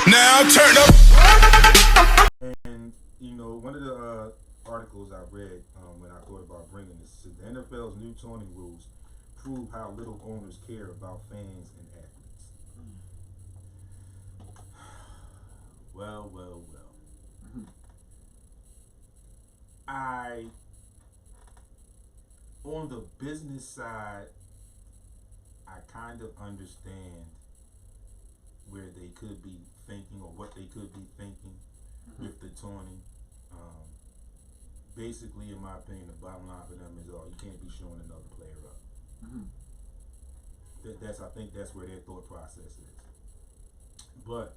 Now turn up. And you know, one of the articles I read when I thought about bringing this, said the NFL's new taunting rules prove how little owners care about fans and athletes. Well, well, well. I, on the business side, I kind of understand where they could be thinking or what they could be thinking with the taunting. Basically, in my opinion, the bottom line for them is, oh, you can't be showing another player up. I think that's where their thought process is. But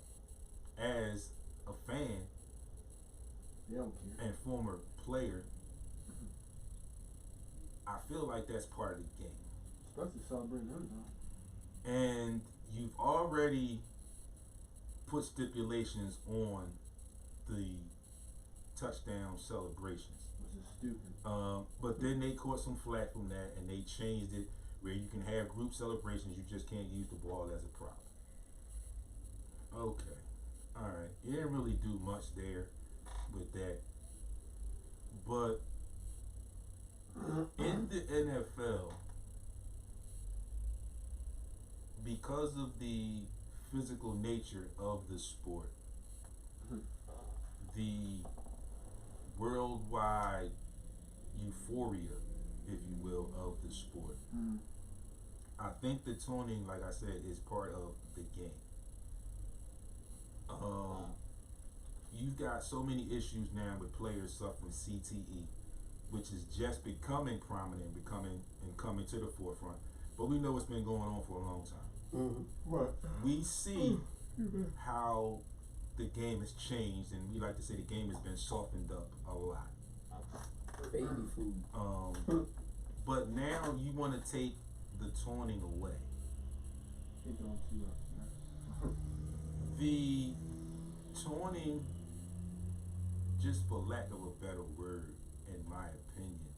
as a fan and former player, I feel like that's part of the game. Especially celebrating him, though. And you've already put stipulations on the touchdown celebrations. Which is stupid. But then they caught some flack from that, and they changed it where you can have group celebrations. You just can't use the ball as a prop. Okay, all right. You didn't really do much there with that, but in the NFL, because of the physical nature of the sport, the worldwide euphoria, if you will, of the sport, I think the taunting, like I said, is part of the game. You've got so many issues now with players suffering CTE, which is just becoming prominent, coming to the forefront. But we know it's been going on for a long time. Right. We see how the game has changed, and we like to say the game has been softened up a lot. Baby food. But now you want to take the taunting away. The taunting, just for lack of a better word, in my opinion,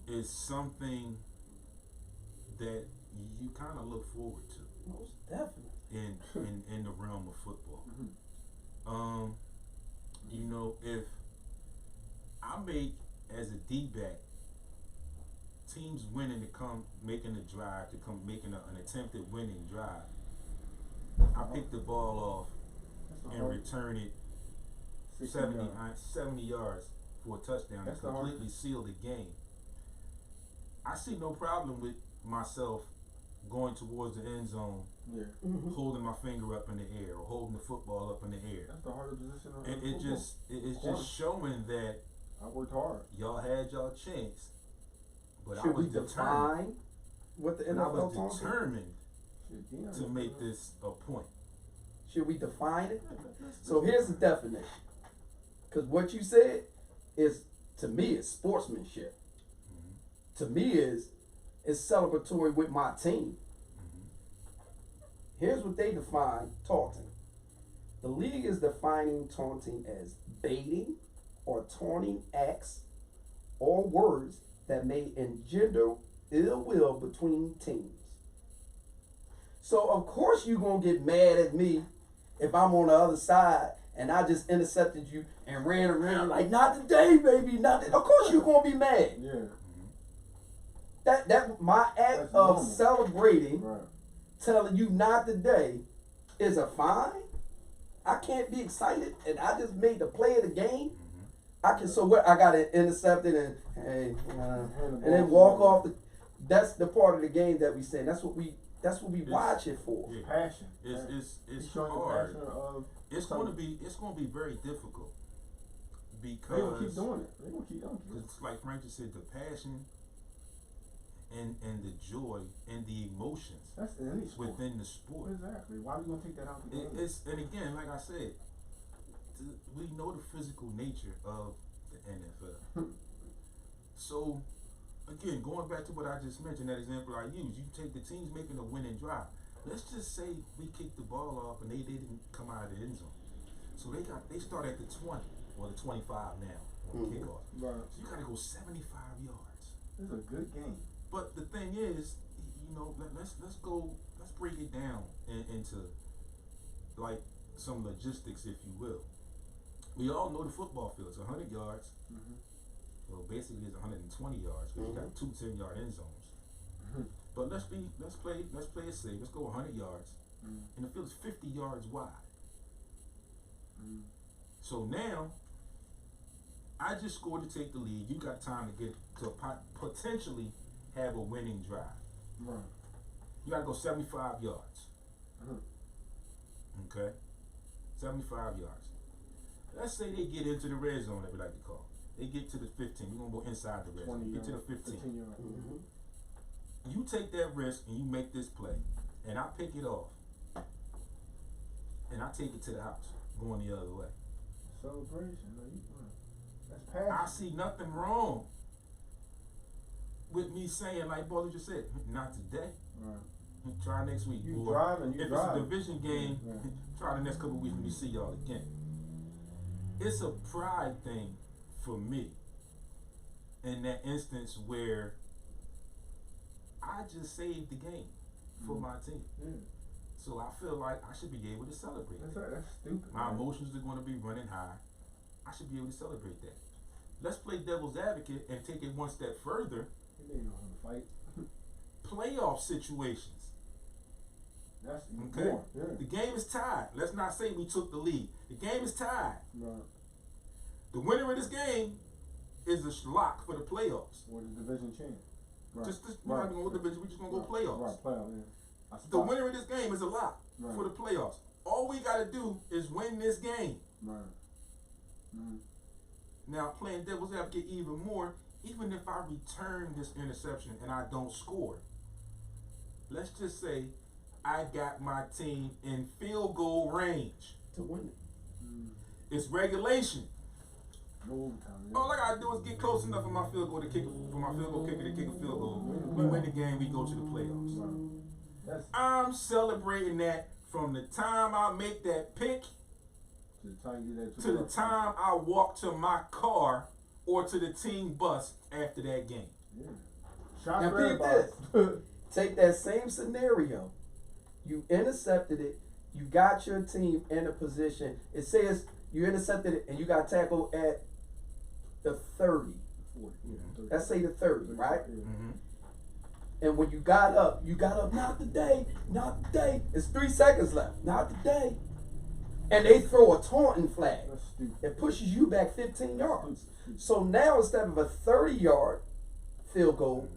is something that you kind of look forward to. Most definitely. In the realm of football. You know, if I make as a D-back teams winning to come making a drive, to come making an attempted winning drive, I pick the ball off and return it 70 yards for a touchdown and completely seal the game. I see no problem with myself going towards the end zone, holding my finger up in the air or holding the football up in the air. That's the harder position. And it's just showing that I worked hard. y'all had y'all chance, but Should I was we define what the and I NFL was taunting? determined to make this a point. Should we define it? So here's the definition. Because what you said is, to me, is sportsmanship. To me, is celebratory with my team. Here's what they define taunting. The league is defining taunting as baiting or taunting acts or words that may engender ill will between teams. So of course you're gonna get mad at me if I'm on the other side and I just intercepted you and ran around like, not today, baby, not today. Of course you're gonna be mad. Yeah. That my act of celebrating, telling you not today, is a fine. I can't be excited, and I just made the play of the game. I can, so what? I got it intercepted and then walk off. That's the part of the game that we say. That's what we watch it for. Yeah. Passion. It's hard. It's going to be very difficult because they gonna keep doing it. They gonna keep doing it. It's like Frank just said, the passion and the joy and the emotions That's in any sport. within the sport. Exactly. Why are we gonna take that out the game? And again, like I said, we know the physical nature of the NFL. So, again, going back to what I just mentioned, that example I used, you take the teams making a winning drive. Let's just say we kicked the ball off and they didn't come out of the end zone. So they start at the 20 or the 25 now on kickoff. Right. So you got to go 75 yards. It's a good game. But the thing is, let's break it down into, like, some logistics, if you will. We all know the football field. It's 100 yards. Mm-hmm. Well, basically it's 120 yards because you got two 10-yard end zones. Mm-hmm. But let's play it safe. Let's go 100 yards, and the field is 50 yards wide. So now, I just scored to take the lead. You got time to get to potentially have a winning drive. Right. You got to go 75 yards. Okay, 75 yards. Let's say they get into the red zone, that we like to call. They get to the 15. We're gonna go inside the red zone. Get to the 15. You take that risk and you make this play, and I pick it off, and I take it to the house, going the other way. Celebration, that's passion. I see nothing wrong with me saying, like Boy just said, not today. Right. Try next week. You boy. driving, if it's a division game, try the next couple of weeks when we see y'all again. It's a pride thing for me in that instance where I just saved the game for my team. Yeah. So I feel like I should be able to celebrate. That's stupid. My emotions are going to be running high. I should be able to celebrate that. Let's play devil's advocate and take it one step further. You know how to fight. Playoff situations. That's okay. More, yeah. The game is tied. Let's not say we took the lead. The game is tied. Right. The winner of this game is a lock for the playoffs. Or the division champ. Right. We're not going to go division. We're just going to go playoffs. Right, playoff, yeah. The winner of this game is a lock for the playoffs. All we got to do is win this game. Right. Mm-hmm. Now, playing devil's advocate even more, even if I return this interception and I don't score, let's just say I got my team in field goal range to win it. It's regulation. Overtime, All I gotta do is get close enough for my field goal to kick, for my field goal kicker to kick a field goal. We win the game, we go to the playoffs. I'm celebrating that from the time I make that pick to the time I walk to my car or to the team bus after that game. Yeah. Now peep this. Take that same scenario. You intercepted it. You got your team in a position. It says you intercepted it and you got tackled at the 30. 40. Yeah, 30. Let's say the 30, right? Yeah. Mm-hmm. And when you got up, not today, not today. It's 3 seconds left, not today. And they throw a taunting flag. That's stupid. It pushes you back 15 yards. So now instead of a 30-yard field goal,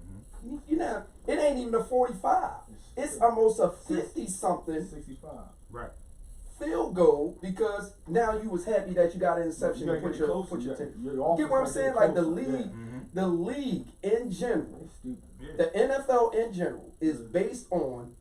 it ain't even a 45. It's almost a 50-something 65. Right. field goal because now you was happy that you got an interception and put your team. Get what I'm saying? Like the league in general, the NFL in general is based on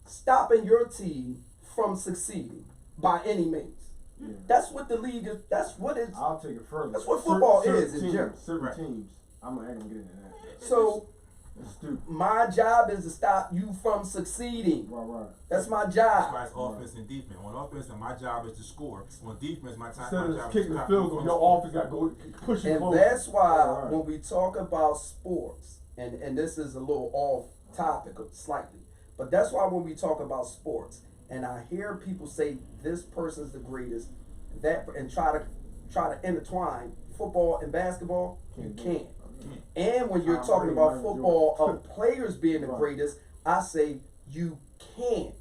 stopping your team from succeeding by any means. Yeah. That's what the league is. That's what it's. I'll take it further. That's what football is in general. Certain teams. I'm gonna get into that. So. That's stupid. My job is to stop you from succeeding. Right. That's my job. That's why it's offense and defense. On offense, my job is to score. On defense, my job Instead is of to kicking the field goal, your offense got to go push it and closer. that's why when we talk about sports, and this is a little off topic slightly, but that's why when we talk about sports, and I hear people say this person's the greatest, that and try to intertwine football and basketball, you can't. And when you're talking about football of players being the greatest, I say you can't.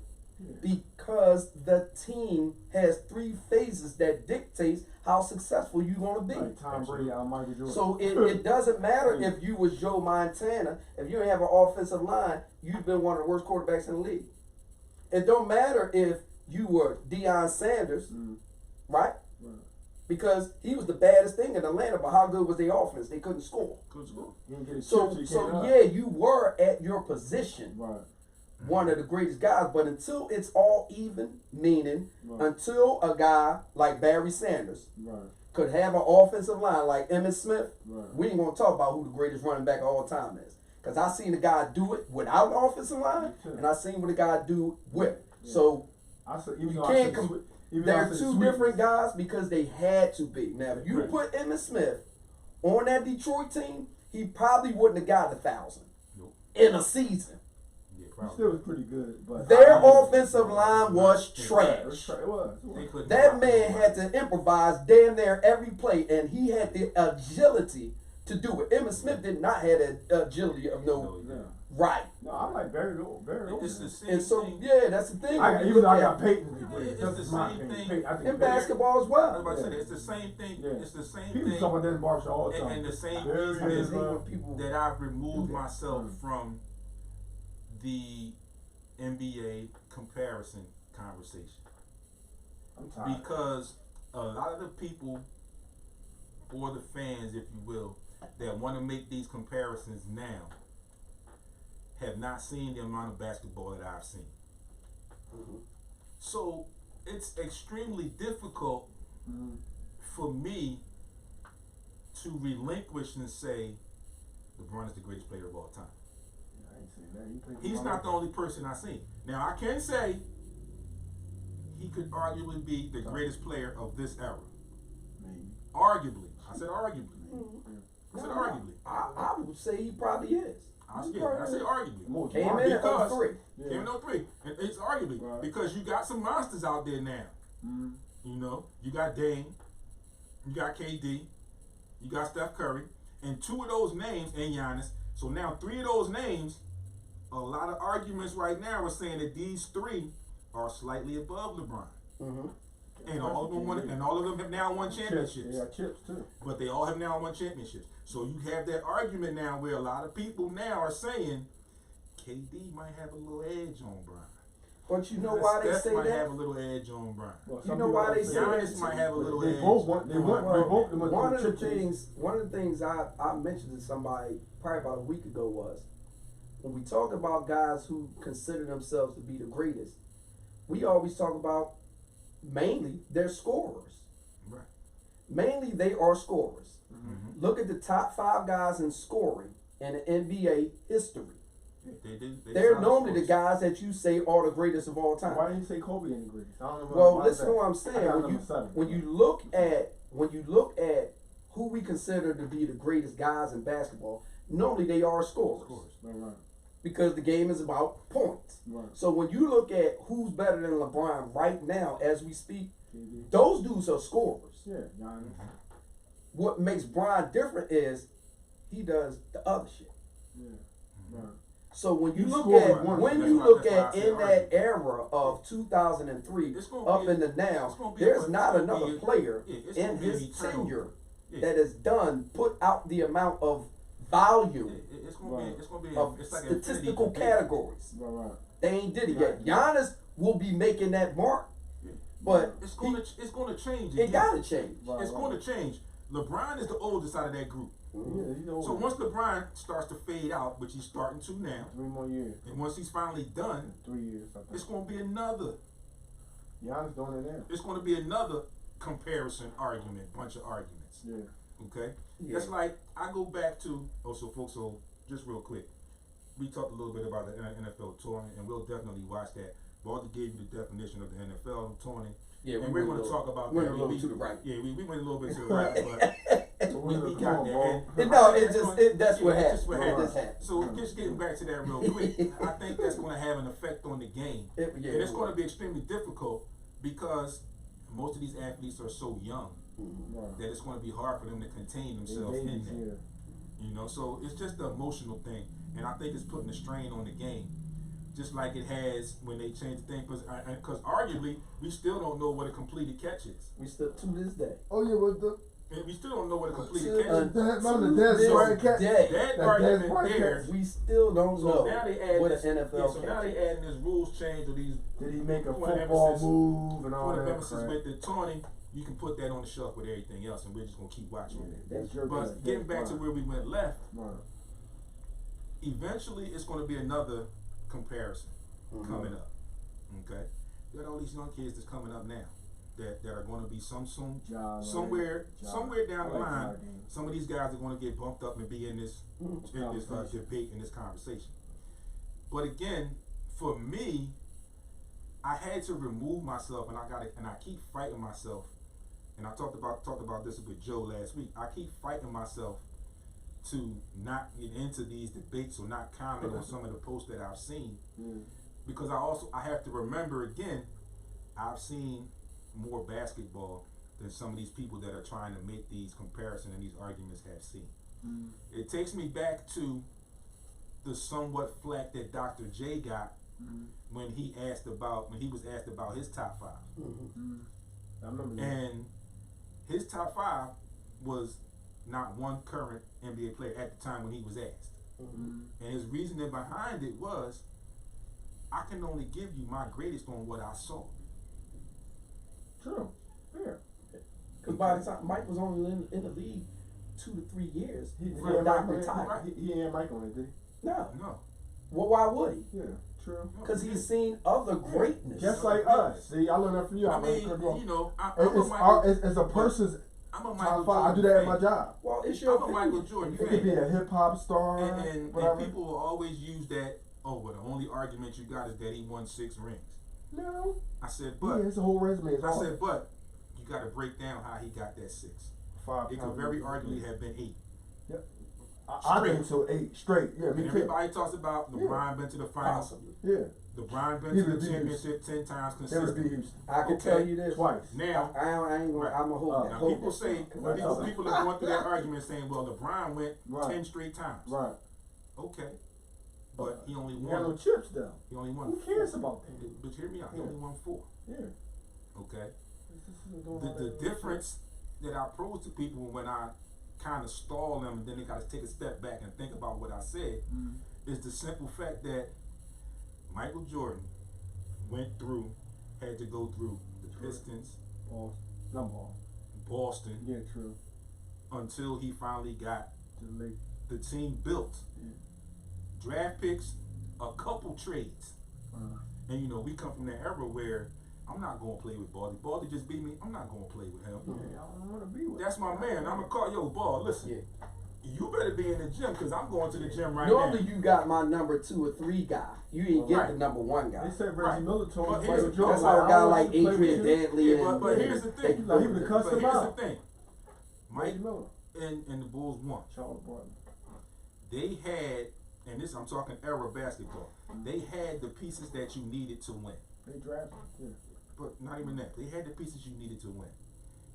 Because the team has 3 phases that dictates how successful you're going to be. Like Tom Brady, Michael Jordan. So it doesn't matter if you was Joe Montana, if you didn't have an offensive line, you've been one of the worst quarterbacks in the league. It don't matter if you were Deion Sanders, right? Because he was the baddest thing in Atlanta, but how good was their offense? They couldn't score. So yeah, you were at your position, one of the greatest guys. But until it's all even, meaning until a guy like Barry Sanders could have an offensive line like Emmitt Smith, we ain't gonna talk about who the greatest running back of all time is. Because I seen the guy do it without an offensive line, and I seen what the guy do with. So you can't they're 2 different guys because they had to be. Now, if you put Emmitt Smith on that Detroit team, he probably wouldn't have got 1,000 in a season. about. Still was pretty good, but Their offensive line was It trash. was. It was. They couldn't That block man nobody. had to improvise damn near every play, and he had the agility to do it. Emmitt Smith did not have the agility of No, no he Yeah. didn't. right. No, I like very old, very old. It's the same And so, thing. yeah, that's the thing. I, when you even though look I got at- Peyton to be Yeah, great. it's That's the my same opinion. thing. Peyton, I think in Peyton- basketball as I was well. about to say Yeah. that it's the same thing. Yeah. It's the same People thing. talk about Dennis Marshall all the time. And the same Very reason I just good, is hate bro. when people that I've removed do that. myself Mm. from the NBA comparison conversation I'm tired. because a lot of the people or the fans, if you will, that want to make these comparisons now have not seen the amount of basketball that I've seen. Mhm. So it's extremely difficult Mhm. for me to relinquish and say LeBron is the greatest player of all time. I ain't saying that. He played for He's my not the life. only person I've seen. Now I can say he could arguably be the greatest player of this era. Maybe. Arguably. I said arguably. I said No, arguably. I would say he probably is. I He said probably is. arguably. More Came smart. in at Because- 03. Yeah. Came in 03. And it's arguably Right. because you got some monsters out there now. Mhm. You know, you got Dame, you got KD, you got Steph Curry, and two of those names, and Giannis. So now three of those names, a lot of arguments right now are saying that these three are slightly above LeBron. Mm-hmm. And all of them won, and all of them have now won Chips. championships. They got chips too. But they all have now won championships. So you have that argument now where a lot of people now are saying KD might have a little edge on Bron. But you know why they Steph say might that? have a little edge on Bron. Well, You some know people why don't they say say that. Giannis might have a little They edge. both want. They want. They both. They want One the of the chip chase. things, I mentioned to somebody probably about a week ago was when we talk about guys who consider themselves to be the greatest, we always talk about mainly they're scorers. Right. Mainly they are scorers. Mm-hmm. Look at the top 5 guys in scoring in the NBA history. Yeah, they do. They're normally the guys that you say are the greatest of all time. Why didn't you say Kobe in the greatest? I don't know. Well, why listen to is what I'm that? saying. I got When number 7. you look at who we consider to be the greatest guys in basketball, normally they are scorers. Of course. Right. Because the game is about points. Right. So when you look at who's better than LeBron right now as we speak, KD. those dudes are scorers. Yeah. Giannis. What makes Bron different is he does the other shit. Yeah. Right. So when you He look scored at one. when That's you why- look that's why I at said in that arguably. era of 2003 It's gonna up be- in the it's now, gonna be there's a- not it's gonna another be a- player yeah, it's in gonna be an his eternal- tenure Yeah. that has done put out the amount of It- volume it's gonna Right. be. It's gonna be. of It's like an statistical infinity debate. categories. Right. They ain't did it Right. yet. Giannis will be making that mark, Yeah. but It's gonna change. it again. gotta change. Right. It's going to change. LeBron is the oldest out of that group. Yeah. You know. So once LeBron starts to fade out, which he's starting to now, 3 more years. and once he's finally done, 3 years. I think. it's going to be another. Giannis doing it now. It's going to be another comparison argument, bunch of arguments. Yeah. Okay. Yeah. That's like I go back to also, folks. So just real quick, we talked a little bit about the NFL touring, and we'll definitely watch that. Baldy gave you the definition of the NFL touring. Yeah, And we're going to talk about went that. a little We- to the right. Yeah, we went a little bit to the right, but we got there. And- No, it that's just gonna- that's what yeah, happened. that's just what It happened. just happened. So just getting back to that real quick, I think that's going to have an effect on the game, Yeah, and it's going to be extremely difficult because most of these athletes are so young Right. that it's going to be hard for them to contain They themselves in babies, that. yeah. You know, so it's just the emotional thing, and I think it's putting a strain on the game, just like it has when they changed the thing. Because arguably, we still don't know what a completed catch is. We still to this day. Oh yeah, but the And we still don't know what a completed To- catch is. remember to the Dez this Bryant catch? day, That That argument Dez Bryant there. catch. we still don't So know now they add what this, an NFL yeah, so now catch they adding this rules change or these Did he make a Point of football emphasis- move and all point of that emphasis crap? with the taunting. You can put that on the shelf with everything else, and we're just gonna keep watching it. That's your But bad. getting back to where we went left, Right. eventually it's gonna be another comparison coming up. Okay, you got all these young kids that's coming up now that are going to be somewhere down the line. Some of these guys are going to get bumped up and be in this debate, in this conversation. But again, for me, I had to remove myself, and I keep fighting myself. And I talked about this with Joe last week. I keep fighting myself to not get into these debates or not comment on some of the posts that I've seen, because I have to remember again, I've seen more basketball than some of these people that are trying to make these comparisons and these arguments have seen. It takes me back to the somewhat flack that Dr. J got when he was asked about his top 5. I remember that. And his top 5 was not one current NBA player at the time when he was asked. And his reasoning behind it was, I can only give you my greatest on what I saw. True. Yeah. Because by the time Mike was only in the league 2 to 3 years, He when Doc retired. He ain't Mike on it, did No. No. Well, why would he? he? Yeah. True. Because he's seen other greatness. Just like us. See, I learned that from you. I mean, you know, It's a person's I'm a top Michael 5. I do Jordan that at my fan. job. Well, it's your I'm a Michael Jordan It could fan. be a hip hop star, And whatever. people will always use that, oh, well, the only argument you got is that he won 6 rings. No. I said, Yeah, but, it's a whole resume. It's I all said, but, you got to break down how he got that 6. 5 It could very arguably have been 8. I think so. 8 straight. Yeah, me And too. everybody talks about LeBron been to the finals. Possibly. Yeah. LeBron been He to the was championship 10 times They would be consistently. used I can Okay. tell you this. twice. Now, I ain't gonna. Right. I'm gonna hold that. now Hold people that. say, people are going through that argument saying, well, LeBron went Right. 10 straight times. Right. Okay. But he only You got no won. chips though. He only won Who 4. cares about that? But hear me out. He Yeah. only won 4. Yeah. Okay. Doing all The that difference that I pose to people when I kind of stall them and then they got to take a step back and think about what I said is the simple fact that Michael Jordan had to go through the Pistons, Ball. Not ball. Boston, Yeah, true. until he finally got To the lake. the team built. Yeah. Draft picks, a couple trades. And you know, we come from that era where I'm not going to play with Baldy. Baldy just beat me. I'm not going to play with him. Yeah, I don't want to be with. That's my man. I'm going to call, yo, Ball, listen. Yeah. You better be in the gym because I'm going to the gym right Normally now. you got my number 2 or 3 guy. You didn't get Right. the number 1 guy. They said Reggie Right. Miller told But me here's Michael the- Jordan. That's how a guy like I don't want to play Adrian with you. Dantley Yeah, and but here's the thing. they- Like, he would've cussed But him here's out. the thing. Mike Reggie Miller. and the Bulls won. Charles Barkley. They had, and this I'm talking era basketball, they had the pieces that you needed to win. They drafted. Yeah. But not even that. They had the pieces you needed to win.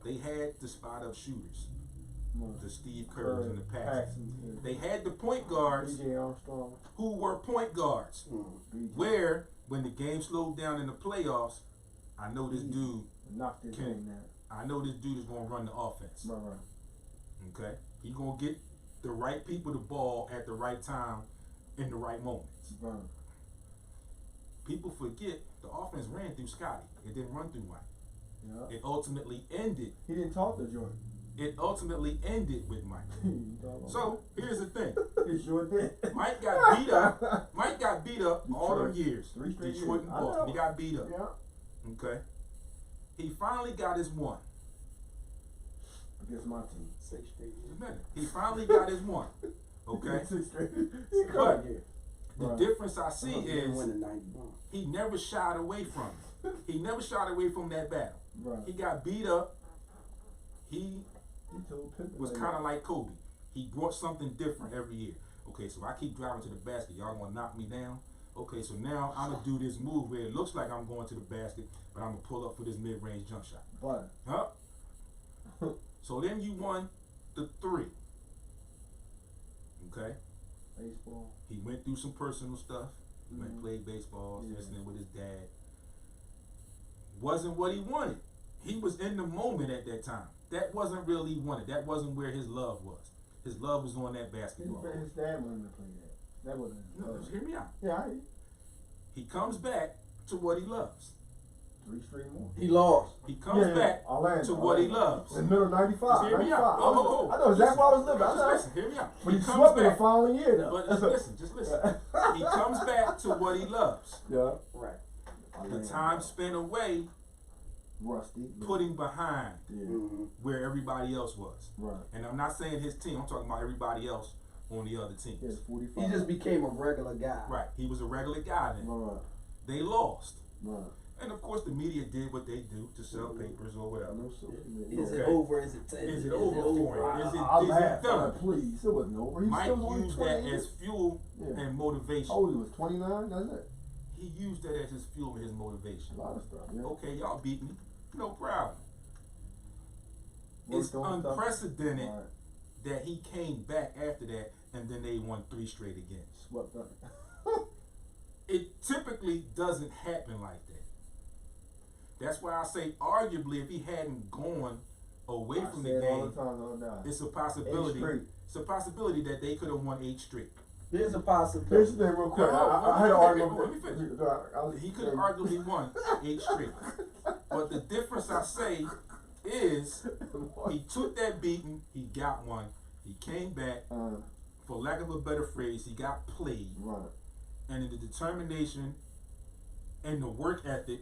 They had the spot up shooters, the Steve Kerrs and the Paxsons. Yeah. They had the point guards B.J. Armstrong. who were point guards. B.J. Where, when the game slowed down in the playoffs, I know this dude, knocked his King. thing down. I know this dude is gonna run the offense. Right. Okay? He gonna get the right people the ball at the right time in the right moments. Right. People forget the offense ran through Scotty. It didn't run through Mike. Yeah. It ultimately ended. He didn't talk to Jordan. It ultimately ended with Mike. So here's the thing. He sure did. Mike got beat up. Mike got beat up all them Detroit. years. 3 straight Detroit years. and I Boston. know. He got beat up. Yeah. Okay. He finally got his one. Against my team. 6 straight years. Just a minute. He finally got his one. Okay. 6 straight. But here. the Right. difference I see He didn't is win in 91. he never shied away from it. He never shied away from that battle. Right. He got beat up. He He told Pippen. was kind of like Kobe. He brought something different every year. Okay, so I keep driving to the basket. Y'all gonna knock me down? Okay, so now I'm gonna do this move where it looks like I'm going to the basket, but I'm gonna pull up for this mid-range jump shot. But Huh? So then you won the 3. Okay? baseball. He went through some personal stuff. He went and Mhm. played baseball, Yeah. listening with his dad. Wasn't what he wanted. He was in the moment at that time. That wasn't really he wanted. That wasn't where his love was. His love was on that basketball. His dad wanted to play that. That wasn't his No, love. just hear me out. Yeah, He comes back to what he loves. 3 straight more. He lost. He comes back Orlando, to what he Orlando. loves. In the middle of 95. Just hear me 95. out. Oh. I know exactly where I was living. I Just know. listen, hear me out. But he comes swept in the back. following year, though. But just listen. He comes back to what he loves. Yeah. Right. The time spent away Rusty. putting behind Yeah. Mm-hmm. where everybody else was. Right. And I'm not saying his team, I'm talking about everybody else on the other teams. Yeah, 45. He just became a regular guy. Right. He was a regular guy then. Right. They lost. Right. And of course, the media did what they do to sell papers or whatever. No, so, Is it Okay. over? Is it Is it over for him? Is it laugh, done? please. It wasn't over. He Mike still only used 20 that years. as fuel Yeah. and How motivation. old he was? 29. That's it. He used that as his fuel and his motivation. A lot of stuff. Yeah. Okay, y'all beat me, no problem. It's Worked on stuff. unprecedented Right. that he came back after that and then they won 3 straight again. Swept up. It typically doesn't happen like that. That's why I say, arguably, if he hadn't gone away from the all game, the time, no doubt. it's a possibility. straight. It's a possibility that they could have won 8 straight. There's a Here's possibility. the thing, real quick. No, I had an argument. let me finish. He could have arguably won 8 straight. But the difference, I say, is he took that beating, he got one, he came back, for lack of a better phrase, he got played, Right. and in the determination and the work ethic,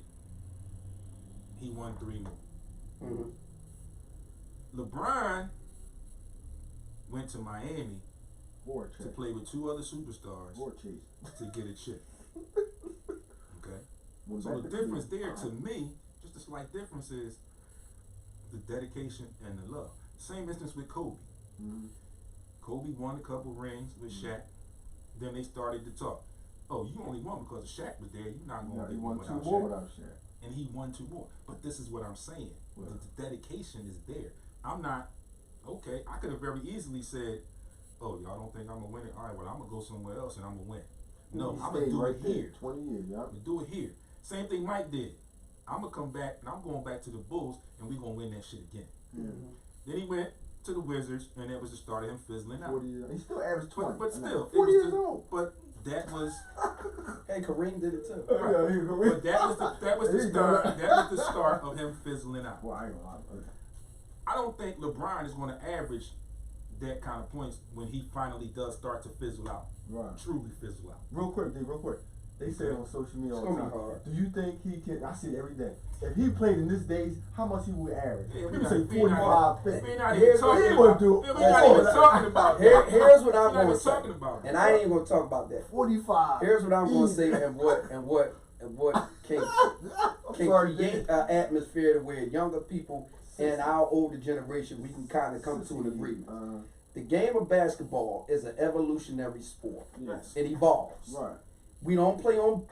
he won 3 more. Mm-hmm. LeBron went to Miami War to chase. play with 2 other superstars War chase. to get a chip. Okay? Went So back the to difference Cleveland. there to me, just a slight difference, is the dedication and the love. Same instance with Kobe. Mhm. Kobe won a couple rings with Shaq. Then they started to talk. Oh, you only won because Shaq was there. You're not going Yeah, to he get won one 2 without more Shaq. without Shaq. And he won 2 more. But this is what I'm saying. Yeah. The dedication is there. I'm not, okay, I could have very easily said, oh, y'all don't think I'm going to win it? All right, well, I'm going to go somewhere else and I'm going to win. No, He I'm going to stayed do right it there, here. 20 years, yeah. I'm going to do it here. Same thing Mike did. I'm going to come back and I'm going back to the Bulls and we're going to win that shit again. Yeah. Then he went to the Wizards and that was the start of him fizzling out. 40 years. He still averaged 20. But still, 40 it was years the- old. But that was Hey, Kareem did it too. Yeah, he but that was the He start. got it. That was the start of him fizzling out. Well, I ain't gonna lie. I don't think LeBron is going to average that kind of points when he finally does start to fizzle out, Right. truly fizzle out. Real quick, D, real quick. They say on social media all It's the gonna time. be hard. Do you think he can? I see it every day. If he played in this days, how much he would average? Yeah, People say 45, 50. We're not Here's even what talking he would about. do. We're not even talking about that. Here's what We're I'm not going even to say, talking about and that. I ain't even going to talk about that. 45. Here's what I'm going to say, Easy. and what can I'm sorry, create D. an atmosphere to where younger people and our older generation we can kind of come to an agreement. The game of basketball is an evolutionary sport. Yes. It evolves. Right. We don't play on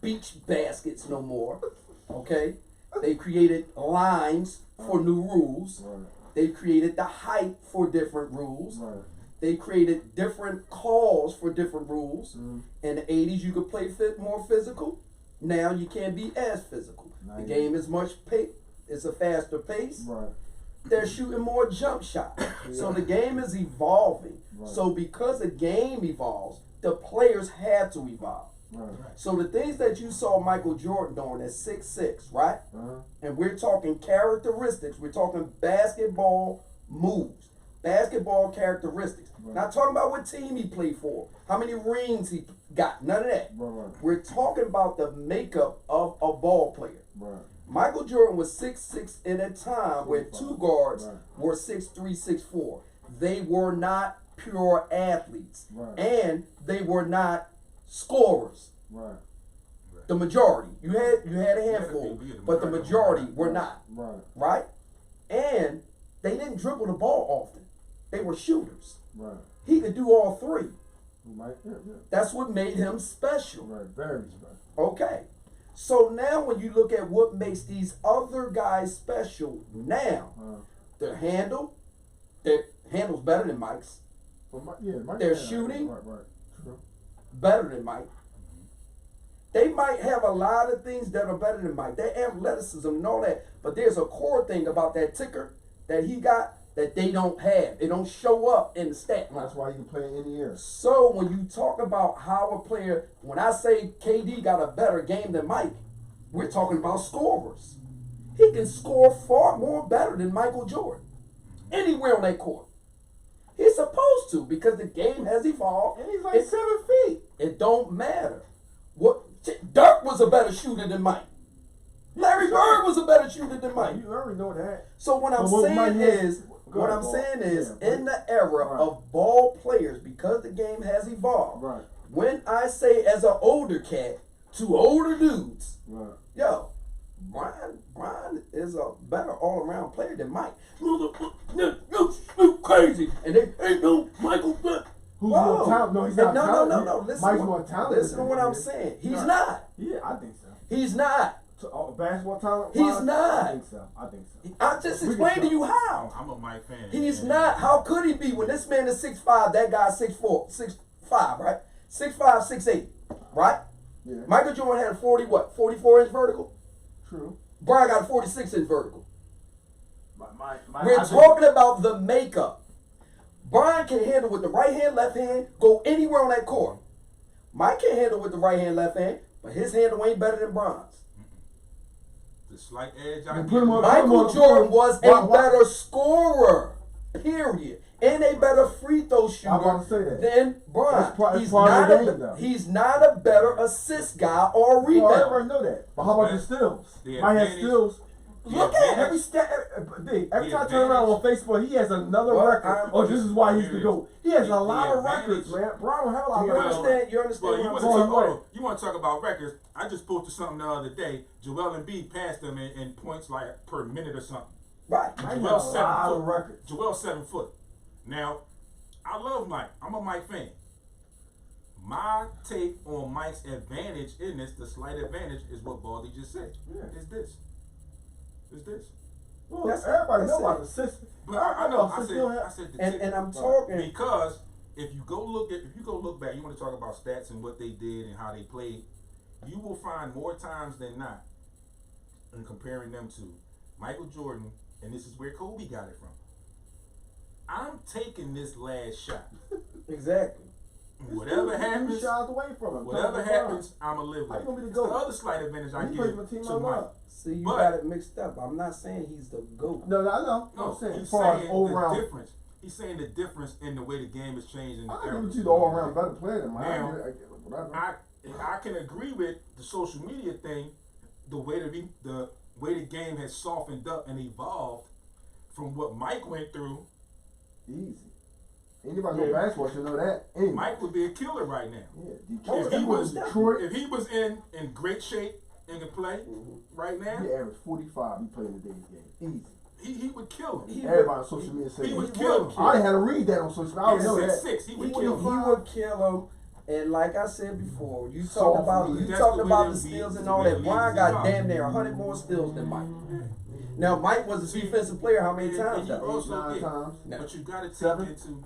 beach baskets no more. Okay? They created lines for new rules. Right. They created the height for different rules. Right. They created different calls for different rules. Mhm. In the 80s, you could play more physical. Now you can't be as physical. The Nice. game is much it's a faster pace. Right. They're shooting more jump shots. So the game is evolving. Right. So because the game evolves, the players had to evolve. Right. So the things that you saw Michael Jordan doing at 6'6", right? Uh-huh. And we're talking characteristics. We're talking basketball moves, basketball characteristics. Right. Not talking about what team he played for, how many rings he got, none of that. Right. We're talking about the makeup of a ball player. Right. Michael Jordan was 6'6" in a time where 2 guards Right. were 6'3", 6'4". They were not pure athletes. Right. And they were not scorers. Right. The majority. You had a handful, be the but the majority. majority were not. Right. Right? And they didn't dribble the ball often. They were shooters. Right. He could do all 3. Right. Yeah. Yeah. That's what made him special. Right. Very special. Okay. So now when you look at what makes these other guys special now, their handle's better than Mike's. Well, Mike They're yeah, shooting. Right. Right. True. Better than Mike. They might have a lot of things that are better than Mike. Their athleticism and all that. But there's a core thing about that ticker that he got that they don't have. It don't show up in the stat line. That's why you can play in the air. So when you talk about how a player, when I say KD got a better game than Mike, we're talking about scorers. He can score far more better than Michael Jordan. Anywhere on that court. He's supposed to because the game has evolved. And he's like 7 feet. It don't matter. Dirk was a better shooter than Mike. Larry Bird was a better shooter than Mike. You already know that. So what I'm But what saying Mike is, Go what ahead, I'm Paul. saying is, Yeah, in the era right. of ball players, because the game has evolved, Right. when I say as an older cat to older dudes, Right. yo, Brian is a better all around player than Mike. You crazy, and they ain't no Michael. Who's more talented? No, he's not talented. No. Listen, Mike's more talented. Listen to what I'm saying. He's not. Yeah, I think so. He's not. Basketball talent? He's not. I think so. I just explained to you how. I'm a Mike fan. He's not. How could he be when this man is 6'5", that guy's 6'4", 6'5", right? 6'5", 6'8", right? Yeah. Michael Jordan had a 44-inch vertical? True. Brian got a 46-inch vertical. We're talking about the makeup. Brian can handle with the right hand, left hand, go anywhere on that court. Mike can handle with the right hand, left hand, but his handle ain't better than Brian's. The slight edge. Michael Jordan was a better scorer, period, and a better free throw shooter than Brian. He's not a better assist guy or rebounder. Well, everybody know that. But how about the steals? Mike has steals. Look at every stat. Every time I turn around on Facebook, he has another record. This is why he's the GOAT. He has a lot of records, man. Brian don't have a lot of records. You understand what I'm saying? You want to talk about records? I just posted something the other day. Joel Embiid passed him in points like per minute or something. Right. Joel 7 foot. Now, I love Mike. I'm a Mike fan. My take on Mike's advantage in this, the slight advantage, is what Baldy just said. Yeah. Is this. Well, everybody know about the system. But I know. I said the and I'm talking because if you go look back, you want to talk about stats and what they did and how they played, you will find more times than not in comparing them to Michael Jordan, and this is where Kobe got it from. I'm taking this last shot. Exactly. Whatever happens, away from him. Whatever happens, I'ma live with it. The other slight advantage I give to Mike. See, you got it mixed up. I'm not saying he's the GOAT. No, I know. No, I'm saying he's far as saying all the around difference. He's saying the difference in the way the game has changed. I give it to you the all around better player than Mike. Now, I can agree with the social media thing, the way the game has softened up and evolved from what Mike went through. Easy. Anybody know basketball should know that. Anyway. Mike would be a killer right now. Yeah. If he was in great shape and could play right now, he averaged 45. He played in today's game. Easy. He would kill him. Everybody on social media said he would kill him. I had to read that on social media. I don't know that. 6'6", he would kill him. He would kill him. And like I said before, you talked about the steals and all that. Brian got damn near 100 more steals than Mike. Now Mike was a defensive player. How many times? 9 times. But you got to take into.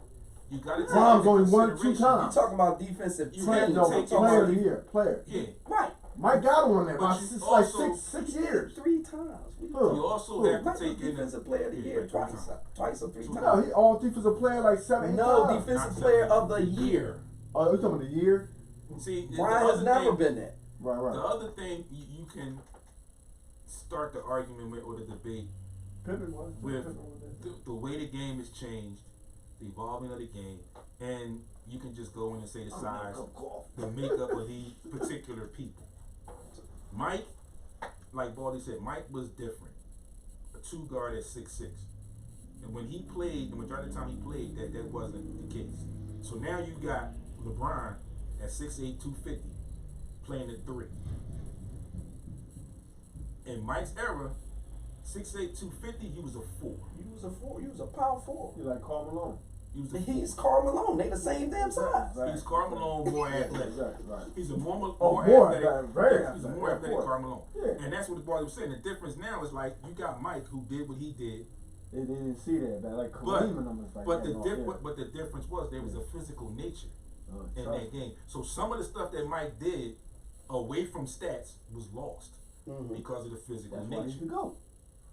You got to take Brian's only 1 or 2 times. You talking about defensive team? Player of the year. Player. Yeah. Right. Mike got him on that. It's like 6 years. 3 times. You also have to take in defensive player of the year twice or 3 times. No, he all defensive player like 7 times. No, defensive player of the year. Oh, you talking about the year? See, Brian has never been that. Right. The other thing you can start the argument with or the debate with the way the game has changed, the evolving of the game, and you can just go in and say the size, the makeup of these particular people. Mike, like Baldy said, Mike was different. A 2 guard at 6'6". And when he played, the majority of the time he played, that wasn't the case. So now you got LeBron at 6'8", 250, playing at 3. In Mike's era, 6'8", 250, he was a 4. He was a 4. He was a power 4. He's like Karl Malone. He's Karl Malone. They the same damn size. Right. He's Karl Malone, more athletic. Right. He's a more athletic. He's a more athletic Karl Malone. Yeah. And that's what the boy was saying. The difference now is like you got Mike who did what he did. They didn't see that, like Kareem and them was like but the difference was there was a physical nature in that game. So some of the stuff that Mike did away from stats was lost because of the physical nature. Why he's the GOAT.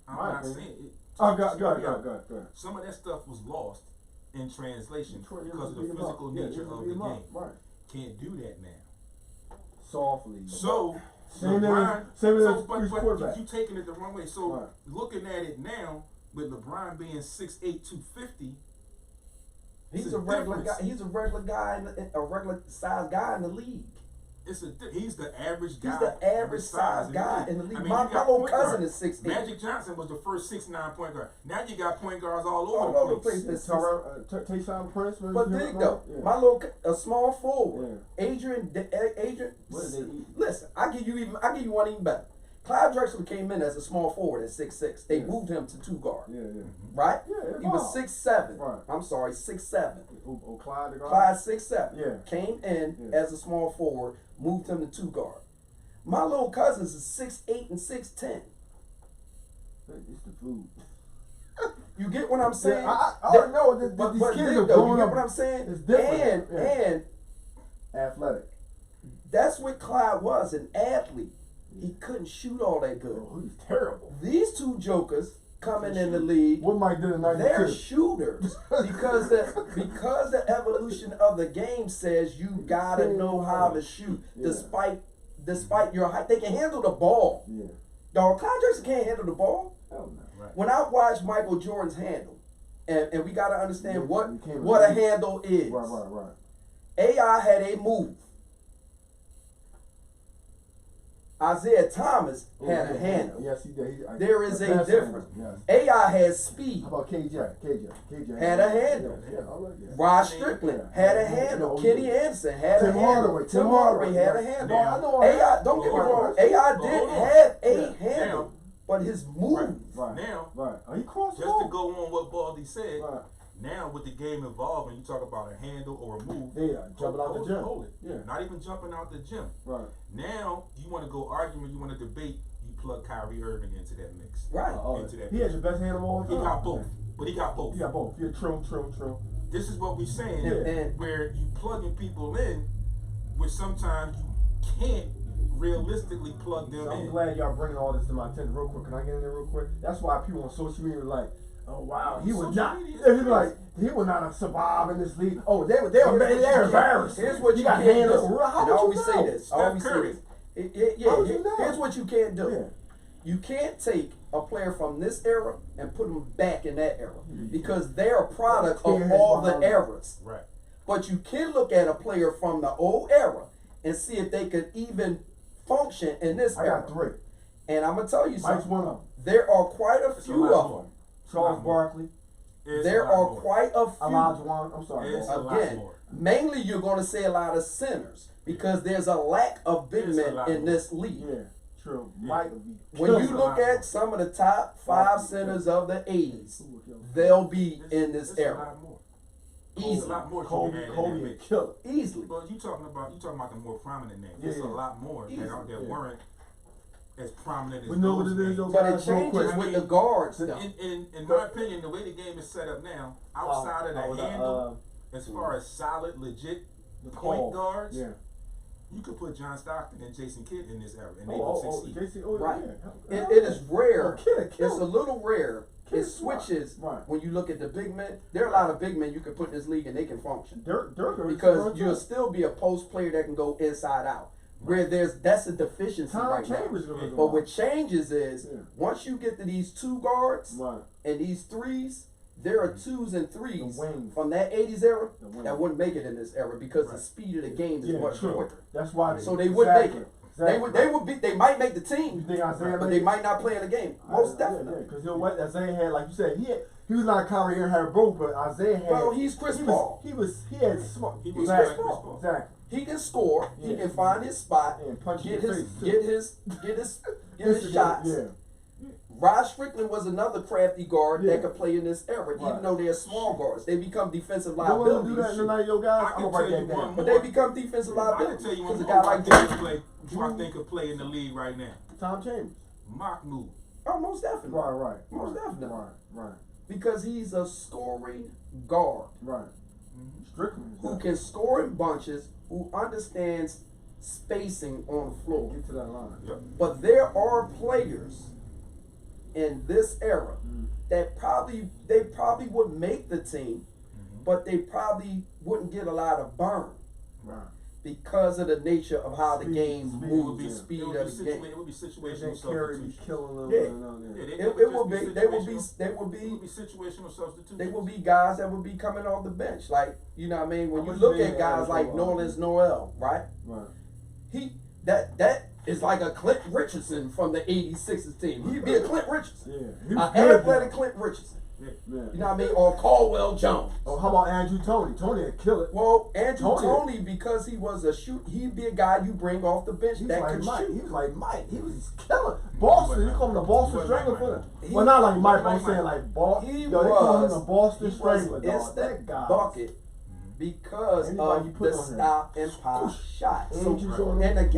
I'm not saying it. Go ahead. Some of that stuff was lost in translation because of the physical nature of the game. Right. Can't do that now. Softly. So LeBron, but you taking it the wrong way. So looking at it now, with LeBron being 6'8", 250, he's a regular guy. He's a regular guy, a regular size guy in the league. He's the average guy. He's the average size guy in the league. I mean, my little cousin is 6'8". Magic Johnson was the first 6'9" point guard. Now you got point guards all over the place. Tayshaun Prince. But dig though, my little a small forward, Adrian. What did they eat? Listen, I give you one even better. Clyde Drexler came in as a small forward at 6'6". They moved him to 2 guard. Right? Yeah, he was 6'7". Right. I'm sorry, 6'7". Clyde the guard? Clyde 6'7". Yeah. Came in as a small forward, moved him to 2 guard. My little cousins is 6'8" and 6'10". It's the food. You get what I'm saying? Yeah, I know these kids are growing you get up. what I'm saying? It's different. And athletic. that's what Clyde was, an athlete. He couldn't shoot all that good. Oh, he's terrible. These 2 jokers coming in the league, what Mike did in 92. they're shooters because the evolution of the game says you gotta know how to shoot, despite your height. They can handle the ball. Yeah. Dog, Clyde Drexler can't handle the ball. Hell no. Right. When I watch Michael Jordan's handle, and we gotta understand what a handle is. Right. AI had a move. Isaiah Thomas had a handle. Yes, he did. There is a difference. Yes. AI has speed. How about KJ had a handle. Rod Strickland had a handle. Kenny Anderson had a handle. Tim Hardaway had a handle. AI, don't get me wrong, AI did have a handle, but his moves. Now, he crossed just to go on what Baldy said, now with the game evolving, you talk about a handle or a move. Jumping out the gym. Hold it. Not even jumping out the gym. Right. Now, you want to go argument, you want to debate, you plug Kyrie Irving into that mix. Right. Into that he has the best hand of all time. He got both. But he got both. He got both. Yeah, true. This is what we're saying, And where you plugging people in, where sometimes you can't realistically plug them in. I'm glad y'all bringing all this to my attention real quick. Can I get in there real quick? That's why people on social media are like, oh wow, he would not. He would not survive in this league. Oh, they're embarrassed. Here's what you got can't do. How I always say this. You Here's what you can't do. Yeah. You can't take a player from this era and put them back in that era because they're a product of all the eras. Right. But you can look at a player from the old era and see if they could even function in this era. I got 3. And I'm gonna tell you something. One of them. There are quite a few of them. Charles Barkley. There are quite a few. Olajuwon. I'm sorry. Again, mainly you're going to say a lot of centers because there's a lack of big men in this league. Yeah, true. When you look at some of the top 5 centers of the 80s, they'll be in this era. Easily. A lot more. Kobe killer. Easily. But you talking about the more prominent names. There's a lot more that weren't as prominent as we know what it is, but it changes with the guards. In my opinion, the way the game is set up now, outside of the handle, as far as solid, legit point guards, you could put John Stockton and Jason Kidd in this era, and they would succeed. Right. It is rare. It's a little rare. It switches when you look at the big men. There are a lot of big men you can put in this league and they can function. Because you'll still be a post player that can go inside out. Where that's a deficiency right now. But what changes is once you get to these 2 guards and these 3s, there are 2s and 3s from that 80s era that wouldn't make it in this era because the speed of the game is much quicker. That's why. So they would make it. They might make the team, but they might not play in the game. Most definitely. Because you know what Isaiah had, like you said, he was not Kyrie Irving had both, but Isaiah had. Well, he's Chris Paul. He had smart. He's Chris Paul. Exactly. He can score. He can find his spot. Get his shots. Yeah. Rod Strickland was another crafty guard that could play in this era, even though they're small guards. They become defensive liabilities. Do that tonight, yo, guys. I'm gonna tell you one more. But they become defensive I liabilities. can tell you one Because a more. guy like that. Who I think could play in the league right now. Tom Chambers. Mahmoud. Oh, most definitely. Right. Most definitely. Right. Because he's a scoring guard. Right. Strickland. Who can score in bunches, who understands spacing on the floor. Get to that line. Yep. But there are players in this era that probably would make the team, but they probably wouldn't get a lot of burn. Right. Because of the nature of how the game moves, the speed of the game. It would be situational substitution. It would be situational substitution. They would be guys that would be coming off the bench. Like, you know what I mean? When you look at guys like Nerlens Noel, right? Right. That is like a Clint Richardson from the '86 team. He'd be a Clint Richardson. Yeah. An athletic Clint Richardson. Yeah. Yeah. You know what I mean? Or Caldwell Jones. Oh, how about Andrew Toney? Toney would kill it. Well, Andrew Toney. Toney, because he was a shoot, he'd be a guy you bring off the bench He was that like could Mike. shoot. He was like Mike. He was killing. Boston. You call him the Boston He Strangler wasn't for like them. Mike. Well, not like He Mike, but I'm wasn't saying like like Boston. He Yo, they call him the was. Boston He was Strangler, dog. instant That guy. bucket because Anybody you of put the on him. stop and pop shot. So Angels on in the him.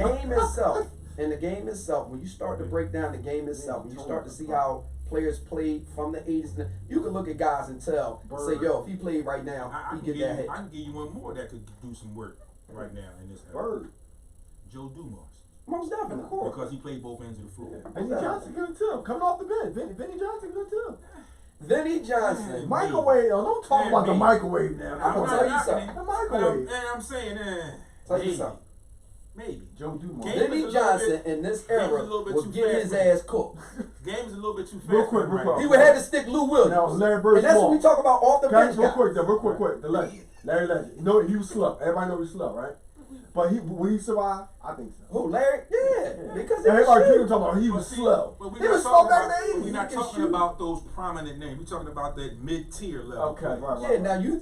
game itself, when you start to break down the game itself, when you start to see how players played from the 80s, you can look at guys and tell, say, yo, if he played right now, I he can get give that you, hit. I can give you one more that could do some work right now in this era. Bird. Joe Dumas. Most definitely, of course. Because he played both ends of the floor. Vinny Johnson good too. Coming off the bench. Vinny Johnson good too. Vinny Johnson. Microwave. Don't talk about the microwave now. I'm gonna tell you something. The And microwave. I'm saying, Tell you maybe. something. Maybe. Joe Dumas. Game is a Vinny little Johnson bit- in this game is a era little bit was too getting fast his for him. ass cooked. Game's a little bit too fast. Real quick, for him real quick. right He now. would have to stick Lou Williams. Now Larry Bird And that's what small. we talk about off the Guys, bench. real guys. quick, though, real quick. The legend, Larry Legend. You know he was slow. Everybody know he's slow, right? But will he survive? I think so. Who, Larry? Yeah, because he Everybody was keep talking about he was slow. But He was slow back in the 80s. We're not He can talking shoot. about those prominent names. We're talking about that mid-tier level. Okay, right. Yeah, now you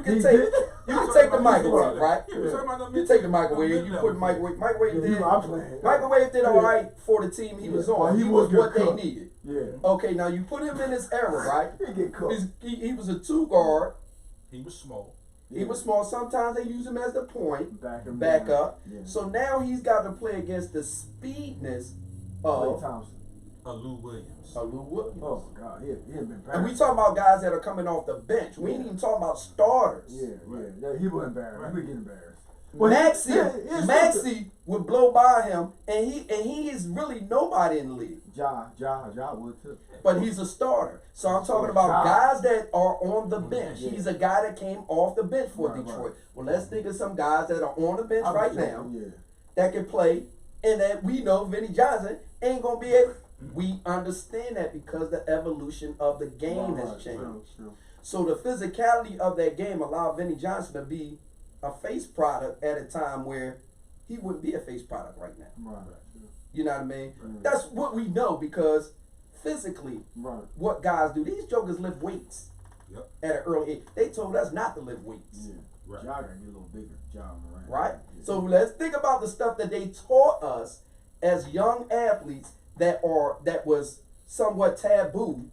can He take did. you can take the microwave, right? Yeah, we're talking about the You take the microwave, you put microwave. Microwave did all right for the team he was on. He was what they needed. Yeah. Okay, now you put him in this era, right? He get cooked. He was a 2 guard. He was small. He was small. Sometimes they use him as the point, Back up. Yeah. So now he's got to play against the speedness of Thompson. Lou Williams. Lou Williams. Oh God, he had been bad. And we talking about guys that are coming off the bench. We ain't even talking about starters. Yeah, he was embarrassed. Right. He would get embarrassed. Maxie would blow by him, and he is really nobody in the league. Ja would too. But he's a starter. So I'm talking about guys that are on the bench. Yeah. He's a guy that came off the bench for Right, Detroit. right. Well, let's think of some guys that are on the bench right now Yeah. that can play, and that we know Vinny Johnson ain't gonna be able. We understand that because the evolution of the game has changed. True. So the physicality of that game allowed Vinny Johnson to be a face product at a time where he wouldn't be a face product right now. Right. You know what I mean? Right. That's what we know because physically, Right. what guys do, these jokers lift weights at an early age. They told us not to lift weights. Yeah. Right. Ja gotta get a little bigger. Ja Morant. Right? Yeah. So let's think about the stuff that they taught us as young athletes that was somewhat taboo.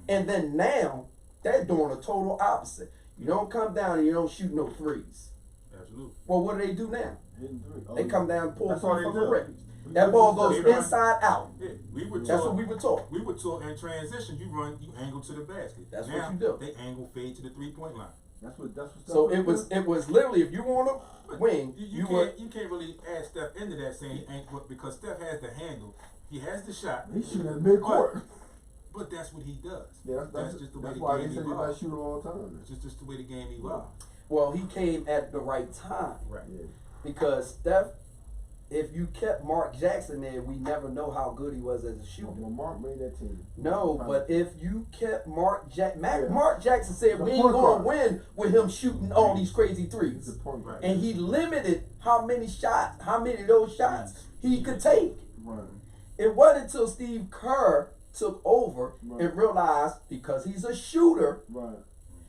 And then now they're doing a total opposite. You don't come down and you don't shoot no threes. Absolutely. Well, what do they do now? Hitting three. They come down and pull That's from all they the do. rim. That ball goes They run. inside out. Yeah, we were That's taught. what we were taught. We were taught in transition. You angle to the basket. That's now, what you do. They angle fade to the 3-point line. That's what. So it was literally, if you want to win, You can't really add Steph into that saying he ain't, because Steph has the handle. He has the shot. He shooting at midcourt. But that's what he does. Yeah, that's just the way that's the why game they say you evolves. gotta shoot him all the time. It's just the way the game evolves. Well, he came at the right time. Right. Yeah. Because Steph, if you kept Mark Jackson there, we never know how good he was as a shooter. Well, Mark made that team. No, but if you kept Mark Jackson, Yeah. Mark Jackson said The we ain't point gonna guard. win with him shooting all these crazy He's threes. the point guard. And he limited how many of those shots he could take. Right. It wasn't until Steve Kerr took over Right. and realized because he's a shooter, Right.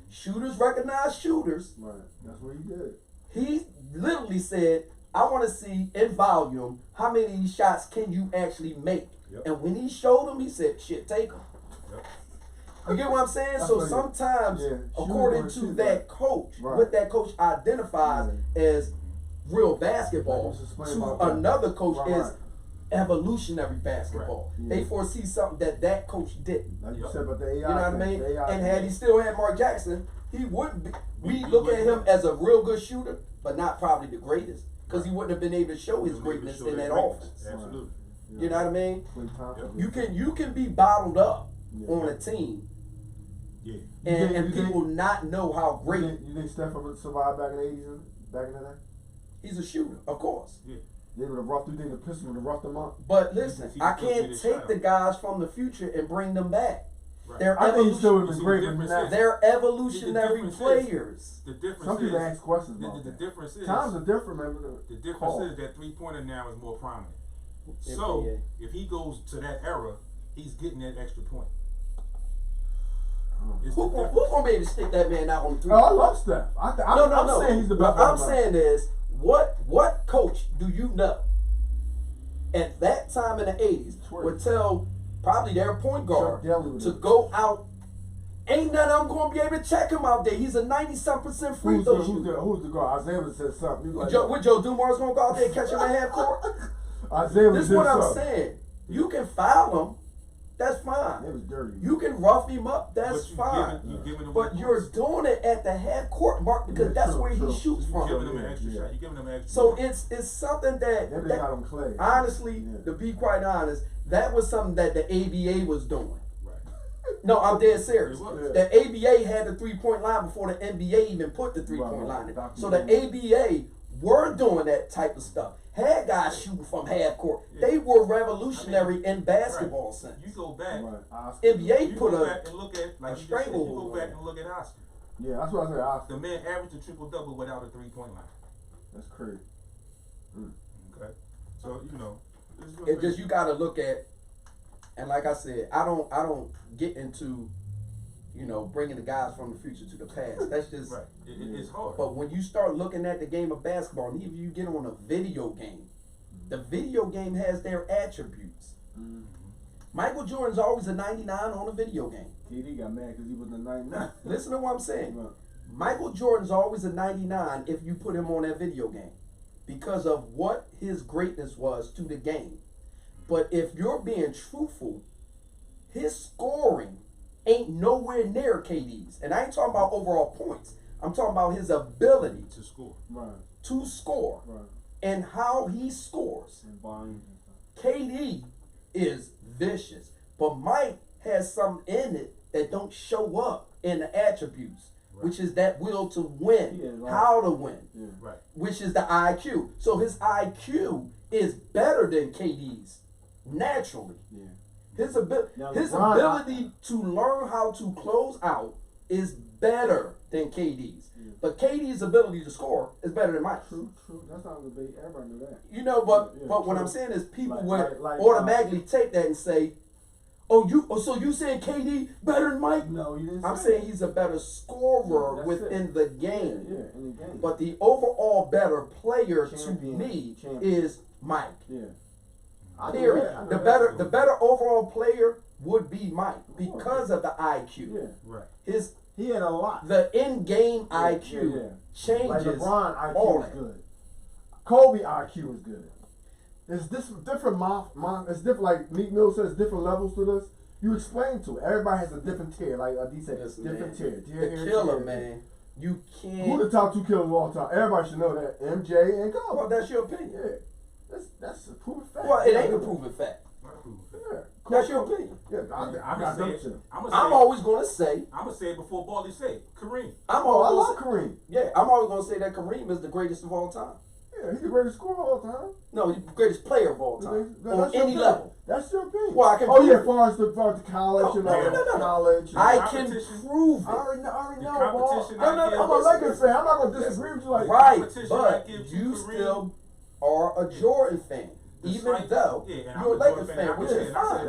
shooters recognize shooters. Right. That's what he did. He literally said, I want to see in volume how many of these shots can you actually make. Yep. And when he showed them, he said, shit, take them. Yep. You get what I'm saying? That's So what he- sometimes, yeah, according shooters to wanna shoot that coach, Right. what that coach identifies as real basketball, Like you just explained to about that. another coach Right, is right. evolutionary basketball. Right. They Yeah. foresee something that coach didn't. Like you Yep. said about the AI. You know what I thing, mean? the AI And had he thing. still had Mark Jackson, he wouldn't be. We We look at him wouldn't. as a real good shooter, but not probably the greatest, because he wouldn't have been able to show his He wouldn't greatness show in their that greatness. offense. Absolutely. You know what I mean? Klay Thompson. You can be bottled up Yeah. on a team Yeah. and think- people not know how great You think Steph would survive back in the 80s? Back in the day? he's a shooter, of course. Yeah. They would have roughed. You think the Pistons would have roughed them up? But listen, He I still get can't his take shot. the guys from the future and bring them back. Right. They're I think he still would have You been see, great, the but difference not. is- They're evolutionary difference is- players. The difference Some people is ask questions about the that. difference is Times are different, man. the difference Call. is that 3-pointer now is more prominent. Yeah, So yeah. if he goes to that era, he's getting that extra point. I Who's gonna be able to stick that man out on 3? Oh, I love Steph. I'm saying he's the best. What I'm saying is, what coach do you know at that time in the 80s would tell probably their point guard to go out? Ain't none of them gonna be able to check him out there. He's a 90-some% free throw shooter. Who's the guard? Isaiah would have said something. What Joe Dumars gonna go out there and catch him at half court? Isaiah This is what I'm saying. You can foul him. That's fine. It was dirty. You can rough him up. That's fine. But you're doing it at the half court mark because that's where he shoots from. You're giving him an extra shot. You're giving him an extra. So it's something that got him Clay. Honestly, to be quite honest, that was something that the ABA was doing. Right. No, I'm dead serious. Yeah. The ABA had the 3-point line before the NBA even put the 3-point line in. So the ABA were doing that type of stuff. Had guys shooting from half court. Yeah. They were revolutionary in basketball sense. You go back. NBA put back and look at, like you just said, you go back and look at Oscar. Yeah, that's what I said. Oscar. The man averaged a triple-double without a 3-point line. That's crazy. Okay. So, you know. It's just you got to look at, and like I said, I don't get into, you know, bringing the guys from the future to the past. That's just right. It's hard. But when you start looking at the game of basketball, and even if you get on a video game, the video game has their attributes. Mm-hmm. Michael Jordan's always a 99 on a video game. KD got mad because he was a 99. Listen to what I'm saying. Right. Michael Jordan's always a 99 if you put him on that video game because of what his greatness was to the game. But if you're being truthful, his scoring ain't nowhere near KD's. And I ain't talking about overall points. I'm talking about his ability to score. Right. To score. Right. And how he scores. KD is vicious. But Mike has something in it that don't show up in the attributes. Right. Which is that will to win. Right. How to win. Yeah. Right. Which is the IQ. So his IQ is better than KD's. Naturally. Yeah. His ability to learn how to close out is better than KD's. Yeah. But KD's ability to score is better than Mike's. True. That's not a debate. Everybody knew that. You know, but what I'm saying is people would automatically take that and say, so you saying KD better than Mike? No, you didn't. I'm saying he's a better scorer within the game. Yeah, in the game. But the overall better player to me is Mike. Yeah. Period. The better overall player would be Mike because of the IQ. Yeah. Right. He had a lot. The in-game IQ changes. Like LeBron IQ is good. Kobe IQ is good. It's different. It's different. Like Meek Mill says, different levels to this. You explain to it. Everybody has a different tier. Like D said, different tier. The killer, man. You can't. Who the top 2 killers of all time? Everybody should know that. MJ and Kobe. Well, that's your opinion. Yeah. That's a proven fact. Well, it ain't a proven fact. Yeah. That's your opinion. Yeah, I'm always gonna say. I'm gonna say it before Baldy say Kareem. I love Kareem. Yeah, I'm always gonna say that Kareem is the greatest of all time. Yeah, he's the greatest scorer of all time. No, he's the greatest player of all time. On any level. That's your opinion. Well, I can prove as far as the college no. college. I can prove it. I already know, competition. I'm a Lakers fan. I'm not gonna disagree with you like right, but you still are a Jordan fan. Even though you're a Lakers fan, which is fine.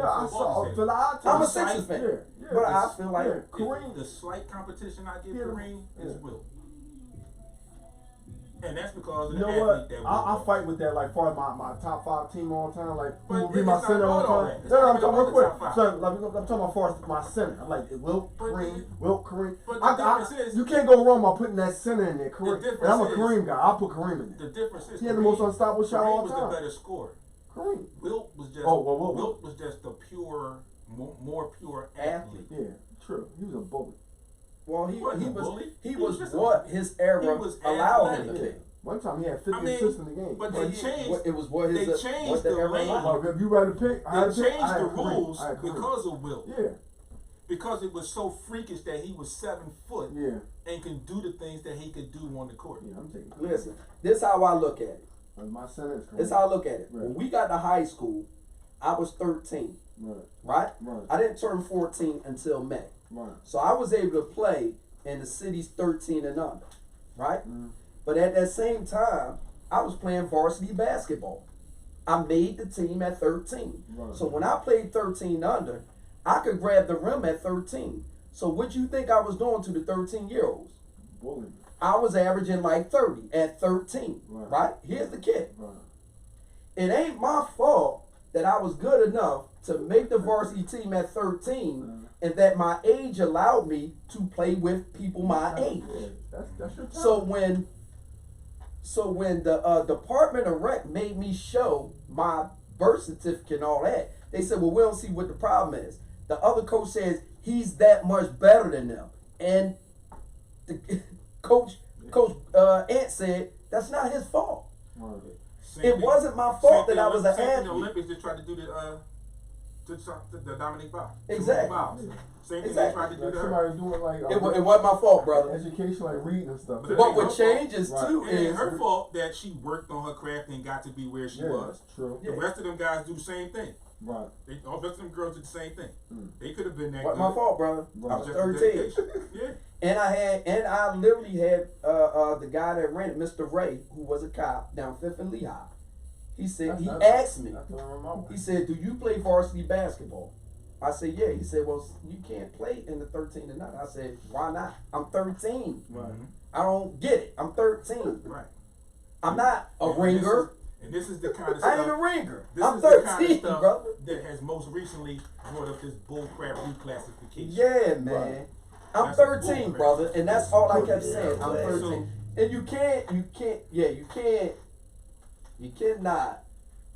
I'm a Sixers fan. But I feel like Kareem, the slight competition I give Kareem is Wilt. And that's because of the athlete that I fight with that, like, far as my top 5 team all the time, like, who will be it's my not center all the about time. that. No, I'm talking real quick. top five. So, I'm talking about far as my center. I'm like, Wilt, Kareem. But the difference is, you can't go wrong by putting that center in there, Kareem. The And I'm a difference Kareem guy. I'll put Kareem in there. the difference is He had the most unstoppable shot all Kareem the time. was the better scorer. Kareem. Wilt was just Wilt was just a pure, more pure athlete. Yeah, true. He was a bully. Well, he was just what his era allowed him to be. One time he had 50 assists in the game. But they changed. It was what his they changed the lane. If you rather pick, they changed the rules because because of Wilt. Yeah. Because it was so freakish that he was 7 foot. Yeah. And can do the things that he could do on the court. Yeah, I'm taking. Listen, this is how I look at it. My center is crazy. This is how I look at it. Right. When we got to high school, I was 13. Right? I didn't turn 14 until May. Right. So I was able to play in the cities 13 and under. Right? Mm-hmm. But at that same time, I was playing varsity basketball. I made the team at 13. Right. So when I played 13 under, I could grab the rim at 13. So what you think I was doing to the 13-year-olds? Bullying. I was averaging like 30 at 13, right? Here's the kid. Right. It ain't my fault that I was good enough to make the varsity team at 13 and that my age allowed me to play with people my age. That's your time. So when the Department of Rec made me show my birth certificate and all that, they said, well, we don't see what the problem is. The other coach says he's that much better than them. And the Coach Ant said, that's not his fault. It wasn't my fault that I was an athlete. The Olympics just tried to do the Dominic Bob. Exactly. Same thing they tried to do to her. Somebody doing like It wasn't my fault, brother. Education, like reading and stuff. But what changes too It ain't is her fault that she worked on her craft and got to be where she was. That's true. The rest of them guys do the same thing. Right. All the rest of them girls did the same thing. They could have been that wasn't good. my fault, brother. Right. I was 13. Yeah. And I literally had the guy that ran it, Mr. Ray, who was a cop down 5th and Lehigh. He said, he asked me, he said, do you play varsity basketball? I said, yeah. He said, well, you can't play in the 13 to 9. I said, why not? I'm 13. Right. I don't get it. I'm 13. Right. I'm not a ringer. And this is the kind of stuff. I ain't a ringer. This I'm is 13, the kind of stuff brother. that has most recently brought up this bullcrap reclassification. Yeah, man. Right. I'm That's 13, brother, and that's all I kept saying. I'm Yeah. 13. And you cannot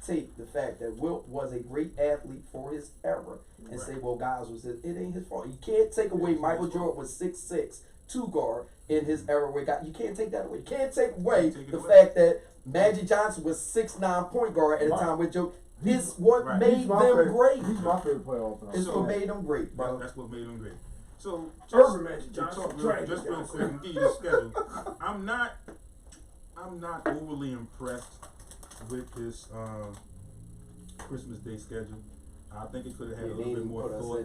take the fact that Wilt was a great athlete for his era and say, well, guys, it ain't his fault. You can't take away Michael Jordan was 6'6", 2 guard in his era where you can't take that away. You can't take away the fact that Magic Johnson was 6'9" point guard at a time with Joe. It's what made them great. He's my favorite player of all time. It's what made them great, bro. That's what made them great. So, Urban Magic just Johnson, real quick and give you the schedule. I'm not overly impressed with this Christmas Day schedule. I think it could have had a little bit more thought.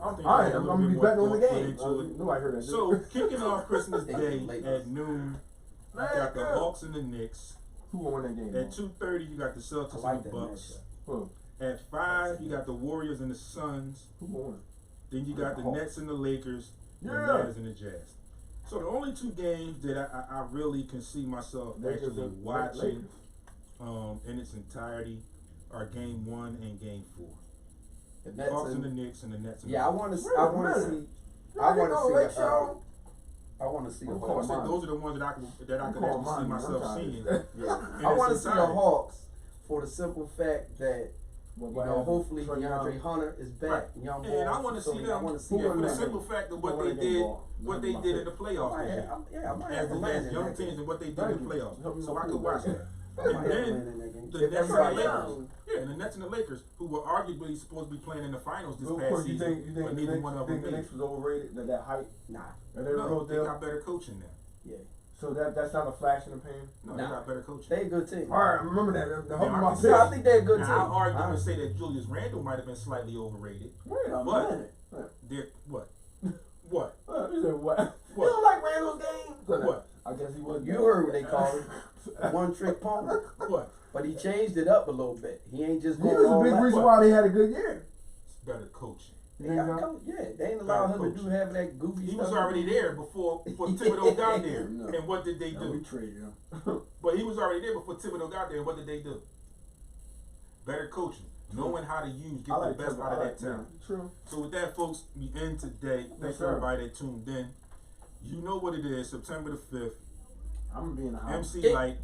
I'm gonna be betting on the game. Nobody heard that. So kicking off Christmas Day at noon, you got the Hawks and the Knicks. Who won that game? At 2:30, you got the Celtics and the Bucks. At 5, you got the Warriors and the Suns. Who won? Then you got the Nets and the Lakers, the Mavs and the Jazz. So the only two games that I really can see myself actually watching in its entirety are Game 1 and Game 4. The Hawks and the Knicks and the Nets. And I want to see. I want to see the Hawks. Those are the ones that I could actually see myself seeing. I want to see the Hawks for the simple fact that hopefully DeAndre Hunter is back. And I want to see them for the simple fact of what they did in the playoffs this year. As young teams and what they did in the playoffs. So I could watch that. And then the Nets and the Lakers. And the Nets and the Lakers, who were arguably supposed to be playing in the finals this past season, but neither one of them think the Knicks was overrated? That height? Nah. No, they got better coaching now. Yeah. So that's not a flash in the pan? No, they got better coaching. They a good team. All right, remember that. I think they're a good team. I'll argue and say that Julius Randle might have been slightly overrated. Wait a minute. What? What? You said what? You don't like Randall's game? What? I guess he wasn't. You heard what they called him. One trick pony. What? But he changed it up a little bit. He ain't just He going was all a big that. reason why they had a good year. It's better coaching. They ain't allowed him to do half of that goofy stuff. He was already there before Thibodeau got there. No. And what did they do? We traded him. But he was already there before Thibodeau got there. And what did they do? Better coaching. Knowing how to get the best out of that talent. True. So with that, folks, we end today. Thanks for everybody that tuned in. You know what it is. September the 5th. I'm gonna be in the house. MC Light.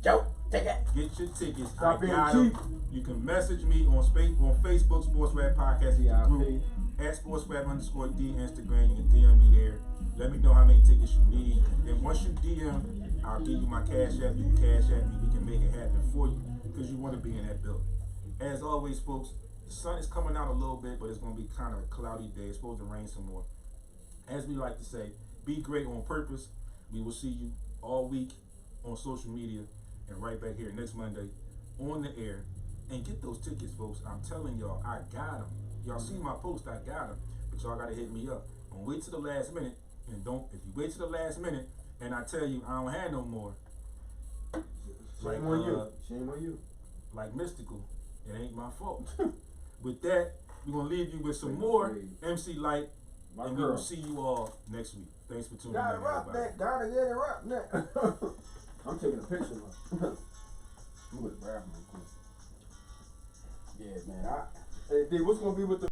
Take it. Get your tickets. Stop being got cheap. them. You can message me on Facebook, Sports Rap Podcast group, at @SportsRap_D Instagram. You can DM me there. Let me know how many tickets you need. And once you DM, I'll give you my cash app. You can cash app me. We can make it happen for you because you want to be in that building. As always, folks, the sun is coming out a little bit, but it's going to be kind of a cloudy day. It's supposed to rain some more. As we like to say, be great on purpose. We will see you all week on social media and right back here next Monday on the air. And get those tickets, folks. I'm telling y'all, I got them. Y'all see my post, I got them. But y'all got to hit me up. Don't wait till the last minute. And if you wait till the last minute and I tell you I don't have no more. Shame on you. Shame on you. Like Mystical, it ain't my fault. With that, we're going to leave you with some more MC Light And we will see you all next week. Thanks for tuning in, everybody. Gotta get it up neck. I'm taking a picture of I'm gonna grab my quick. Yeah, man. Hey, D, what's gonna be with the